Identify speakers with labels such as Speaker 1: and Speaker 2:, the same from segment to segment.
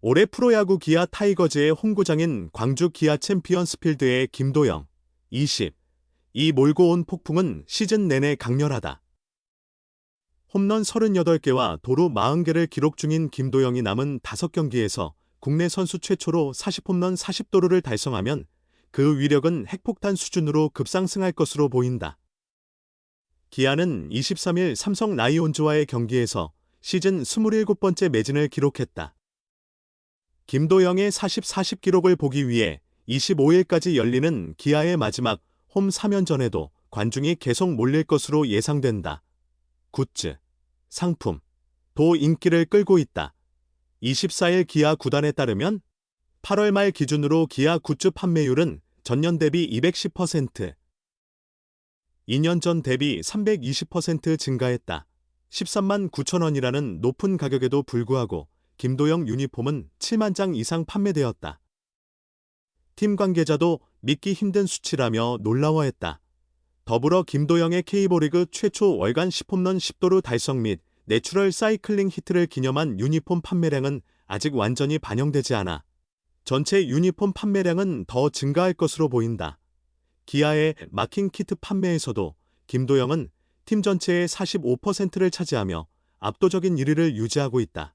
Speaker 1: 올해 프로야구 기아 타이거즈의 홈구장인 광주 기아 챔피언스필드의 김도영, 20. 이 몰고 온 폭풍은 시즌 내내 강렬하다. 홈런 38개와 도루 40개를 기록 중인 김도영이 남은 5경기에서 국내 선수 최초로 40홈런 40도루를 달성하면 그 위력은 핵폭탄 수준으로 급상승할 것으로 보인다. 기아는 23일 삼성 라이온즈와의 경기에서 시즌 27번째 매진을 기록했다. 김도영의 40-40 기록을 보기 위해 25일까지 열리는 기아의 마지막 홈 3연전에도 관중이 계속 몰릴 것으로 예상된다. 굿즈, 상품, 도 인기를 끌고 있다. 24일 기아 구단에 따르면 8월 말 기준으로 기아 굿즈 판매율은 전년 대비 210%, 2년 전 대비 320% 증가했다. 13만 9천 원이라는 높은 가격에도 불구하고 김도영 유니폼은 7만 장 이상 판매되었다. 팀 관계자도 믿기 힘든 수치라며 놀라워했다. 더불어 김도영의 K리그 최초 월간 10홈런 10도루 달성 및 내추럴 사이클링 히트를 기념한 유니폼 판매량은 아직 완전히 반영되지 않아 전체 유니폼 판매량은 더 증가할 것으로 보인다. 기아의 마킹 키트 판매에서도 김도영은 팀 전체의 45%를 차지하며 압도적인 1위를 유지하고 있다.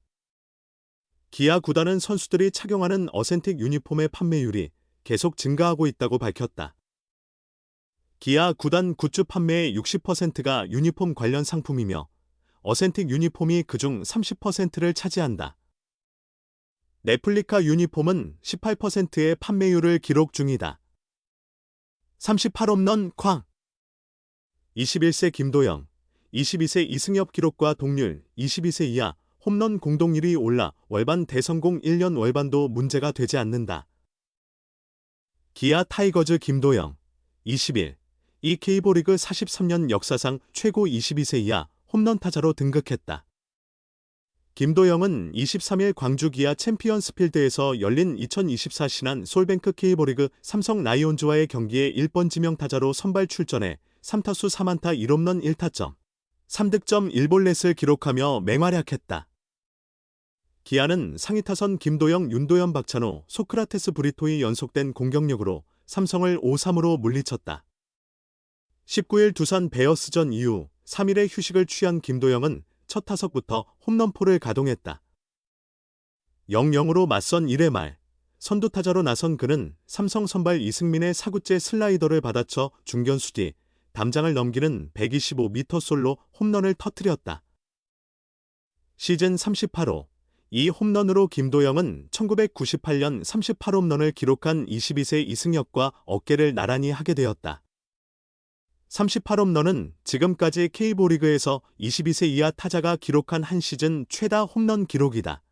Speaker 1: 기아 구단은 선수들이 착용하는 어센틱 유니폼의 판매율이 계속 증가하고 있다고 밝혔다. 기아 구단 굿즈 판매의 60%가 유니폼 관련 상품이며 어센틱 유니폼이 그중 30%를 차지한다. 레플리카 유니폼은 18%의 판매율을 기록 중이다. 38홈런 쾅! 21세 김도영, 22세 이승엽 기록과 동률 22세 이하 홈런 공동 1위 올라 월반 대성공 1년 월반도 문제가 되지 않는다. 기아 타이거즈 김도영, 20일, 이 K리그 43년 역사상 최고 22세 이하 홈런 타자로 등극했다. 김도영은 23일 광주 기아 챔피언스필드에서 열린 2024 신한 솔뱅크 K리그 삼성 라이온즈와의 경기에 1번 지명 타자로 선발 출전해 3타수 4안타 1홈런 1타점, 3득점 1볼넷을 기록하며 맹활약했다. 기아는 상위 타선 김도영, 윤도현, 박찬호, 소크라테스 브리토의 연속된 공격력으로 삼성을 5-3으로 물리쳤다. 19일 두산 베어스전 이후 3일의 휴식을 취한 김도영은 첫 타석부터 홈런포를 가동했다. 0-0으로 맞선 1회 말 선두타자로 나선 그는 삼성 선발 이승민의 4구째 슬라이더를 받아쳐 중견수 뒤 담장을 넘기는 125m 솔로 홈런을 터뜨렸다. 시즌 38호 이 홈런으로 김도영은 1998년 38홈런을 기록한 22세 이승엽과 어깨를 나란히 하게 되었다. 38홈런은 지금까지 K리그에서 22세 이하 타자가 기록한 한 시즌 최다 홈런 기록이다.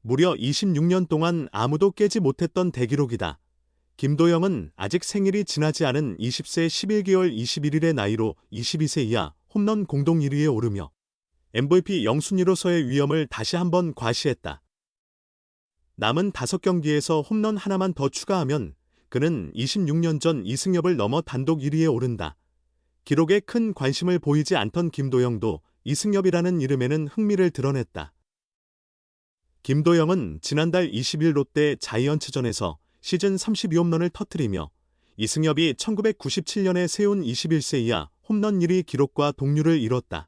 Speaker 1: 무려 26년 동안 아무도 깨지 못했던 대기록이다. 김도영은 아직 생일이 지나지 않은 20세 11개월 21일의 나이로 22세 이하 홈런 공동 1위에 오르며 MVP 영순위로서의 위엄을 다시 한번 과시했다. 남은 5경기에서 홈런 하나만 더 추가하면 그는 26년 전 이승엽을 넘어 단독 1위에 오른다. 기록에 큰 관심을 보이지 않던 김도영도 이승엽이라는 이름에는 흥미를 드러냈다. 김도영은 지난달 20일 롯데 자이언츠전에서 시즌 32홈런을 터뜨리며 이승엽이 1997년에 세운 21세 이하 홈런 1위 기록과 동률을 이뤘다.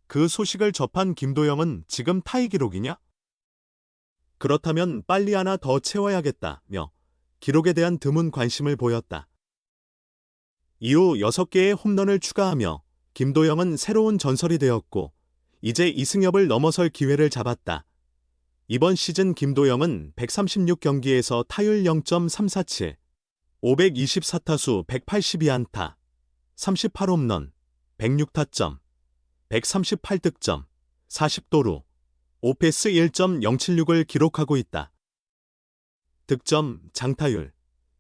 Speaker 1: 그 소식을 접한 김도영은 지금 타이 기록이냐? 그렇다면 빨리 하나 더 채워야겠다며 기록에 대한 드문 관심을 보였다. 이후 6개의 홈런을 추가하며 김도영은 새로운 전설이 되었고 이제 이승엽을 넘어설 기회를 잡았다. 이번 시즌 김도영은 136경기에서 타율 0.347, 524타수 182안타, 38홈런, 106타점, 138득점, 40도루, 오페스 1.076을 기록하고 있다. 득점, 장타율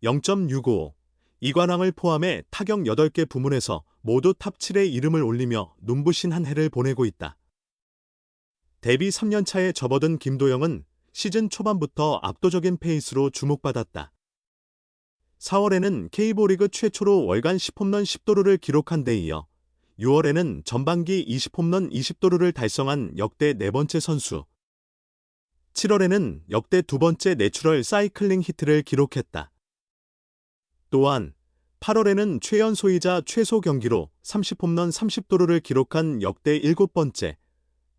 Speaker 1: 0.655, 이관왕을 포함해 타격 8개 부문에서 모두 탑 7에 이름을 올리며 눈부신 한 해를 보내고 있다. 데뷔 3년차에 접어든 김도영은 시즌 초반부터 압도적인 페이스로 주목받았다. 4월에는 K리그 최초로 월간 10홈런 10도루를 기록한 데 이어 6월에는 전반기 20홈런 20도루를 달성한 역대 네 번째 선수. 7월에는 역대 두 번째 내추럴 사이클링 히트를 기록했다. 또한 8월에는 최연소이자 최소 경기로 30홈런 30도루를 기록한 역대 7번째,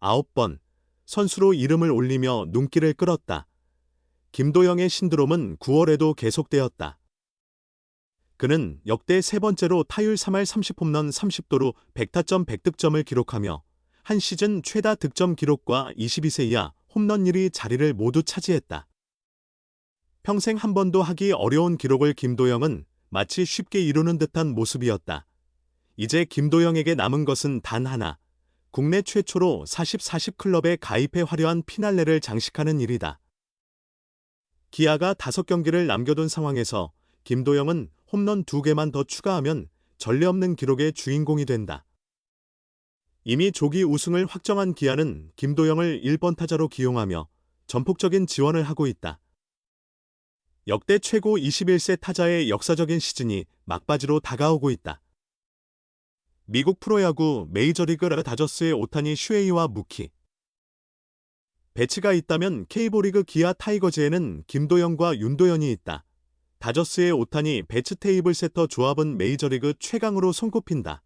Speaker 1: 9번 선수로 이름을 올리며 눈길을 끌었다. 김도영의 신드롬은 9월에도 계속되었다. 그는 역대 세 번째로 타율 3할 30홈런 30도루 100타점 100득점을 기록하며 한 시즌 최다 득점 기록과 22세 이하 홈런 1위 자리를 모두 차지했다. 평생 한 번도 하기 어려운 기록을 김도영은 마치 쉽게 이루는 듯한 모습이었다. 이제 김도영에게 남은 것은 단 하나, 국내 최초로 40-40 클럽에 가입해 화려한 피날레를 장식하는 일이다. 기아가 5경기를 남겨둔 상황에서 김도영은 홈런 2개만 더 추가하면 전례 없는 기록의 주인공이 된다. 이미 조기 우승을 확정한 기아는 김도영을 1번 타자로 기용하며 전폭적인 지원을 하고 있다. 역대 최고 21세 타자의 역사적인 시즌이 막바지로 다가오고 있다. 미국 프로야구 메이저리그 다저스의 오타니 슈에이와 무키. 배치가 있다면 K리그 기아 타이거즈에는 김도영과 윤도현이 있다. 다저스의 오타니 배츠 테이블 세터 조합은 메이저리그 최강으로 손꼽힌다.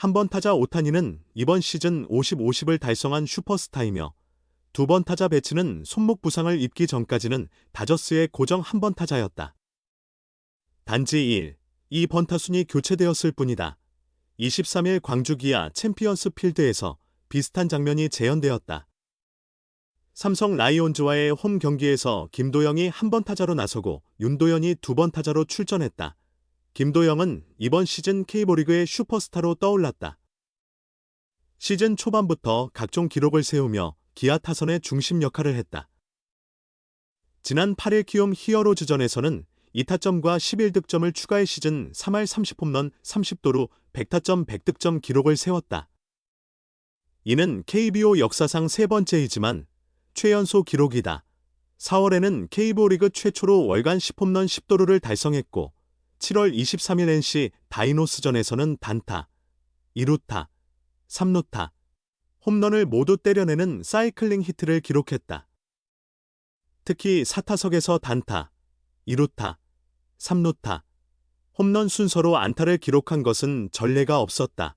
Speaker 1: 한번 타자 오타니는 이번 시즌 50-50을 달성한 슈퍼스타이며 두 번 타자 배츠는 손목 부상을 입기 전까지는 다저스의 고정 한번 타자였다. 단지 1, 2 번타순이 교체되었을 뿐이다. 23일 광주 기아 챔피언스 필드에서 비슷한 장면이 재현되었다. 삼성 라이온즈와의 홈 경기에서 김도영이 한번 타자로 나서고 윤도현이 두 번 타자로 출전했다. 김도영은 이번 시즌 K리그의 슈퍼스타로 떠올랐다. 시즌 초반부터 각종 기록을 세우며 기아 타선의 중심 역할을 했다. 지난 8일 키움 히어로즈전에서는 2타점과 11득점을 추가해 시즌 3할 30홈런 30도루 100타점 100득점 기록을 세웠다. 이는 KBO 역사상 세 번째이지만 최연소 기록이다. 4월에는 KBO 리그 최초로 월간 10홈런 10도루를 달성했고 7월 23일 NC 다이노스전에서는 단타, 2루타, 3루타, 홈런을 모두 때려내는 사이클링 히트를 기록했다. 특히 4타석에서 단타, 2루타, 3루타, 홈런 순서로 안타를 기록한 것은 전례가 없었다.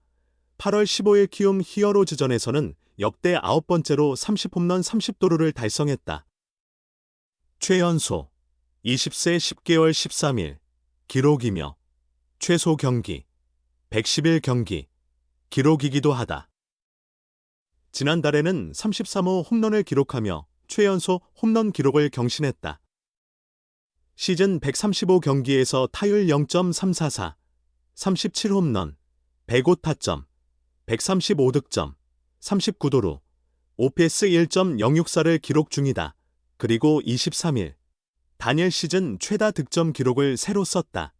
Speaker 1: 8월 15일 키움 히어로즈전에서는 역대 9번째로 30홈런 30도루를 달성했다. 최연소 20세 10개월 13일 기록이며 최소 경기 111경기 기록이기도 하다. 지난달에는 33호 홈런을 기록하며 최연소 홈런 기록을 경신했다. 시즌 135경기에서 타율 0.344, 37홈런, 105타점, 135득점, 39도루, OPS 1.064를 기록 중이다. 그리고 23일, 단일 시즌 최다 득점 기록을 새로 썼다.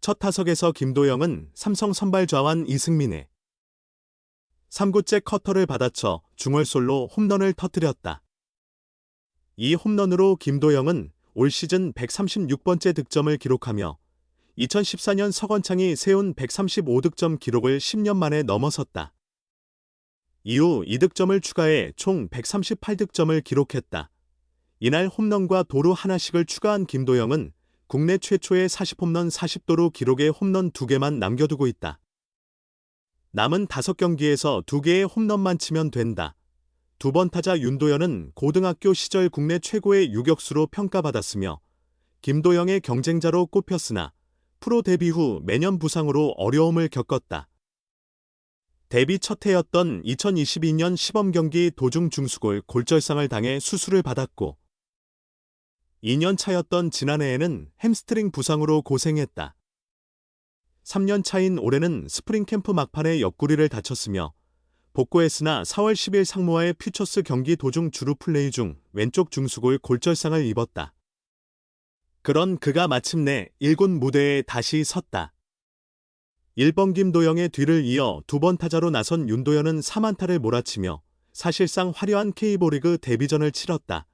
Speaker 1: 첫 타석에서 김도영은 삼성 선발 좌완 이승민의 3구째 커터를 받아쳐 중얼솔로 홈런을 터뜨렸다. 이 홈런으로 김도영은 올 시즌 136번째 득점을 기록하며 2014년 서건창이 세운 135득점 기록을 10년 만에 넘어섰다. 이후 2득점을 추가해 총 138득점을 기록했다. 이날 홈런과 도루 하나씩을 추가한 김도영은 국내 최초의 40홈런 40도루 기록에 홈런 2개만 남겨두고 있다. 남은 5경기에서 2개의 홈런만 치면 된다. 두 번 타자 윤도현은 고등학교 시절 국내 최고의 유격수로 평가받았으며 김도영의 경쟁자로 꼽혔으나 프로 데뷔 후 매년 부상으로 어려움을 겪었다. 데뷔 첫 해였던 2022년 시범경기 도중 중수골 골절상을 당해 수술을 받았고 2년 차였던 지난해에는 햄스트링 부상으로 고생했다. 3년 차인 올해는 스프링 캠프 막판에 옆구리를 다쳤으며 복구했으나 4월 10일 상무와의 퓨처스 경기 도중 주루 플레이 중 왼쪽 중수골 골절상을 입었다. 그런 그가 마침내 1군 무대에 다시 섰다. 1번 김도영의 뒤를 이어 두 번 타자로 나선 윤도현은 4안타를 몰아치며 사실상 화려한 K리그 데뷔전을 치렀다.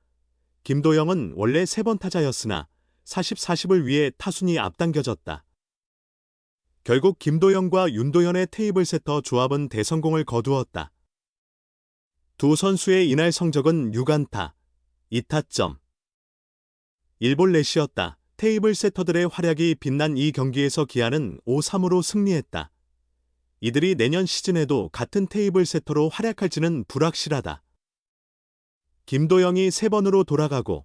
Speaker 1: 김도영은 원래 3번 타자였으나 40-40을 위해 타순이 앞당겨졌다. 결국 김도영과 윤도현의 테이블 세터 조합은 대성공을 거두었다. 두 선수의 이날 성적은 6안타, 2타점. 1볼넷이었다. 테이블 세터들의 활약이 빛난 이 경기에서 기아는 5-3으로 승리했다. 이들이 내년 시즌에도 같은 테이블 세터로 활약할지는 불확실하다. 김도영이 3번으로 돌아가고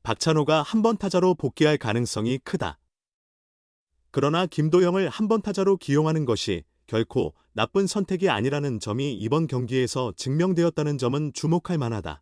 Speaker 1: 박찬호가 한 번 타자로 복귀할 가능성이 크다. 그러나 김도영을 한 번 타자로 기용하는 것이 결코 나쁜 선택이 아니라는 점이 이번 경기에서 증명되었다는 점은 주목할 만하다.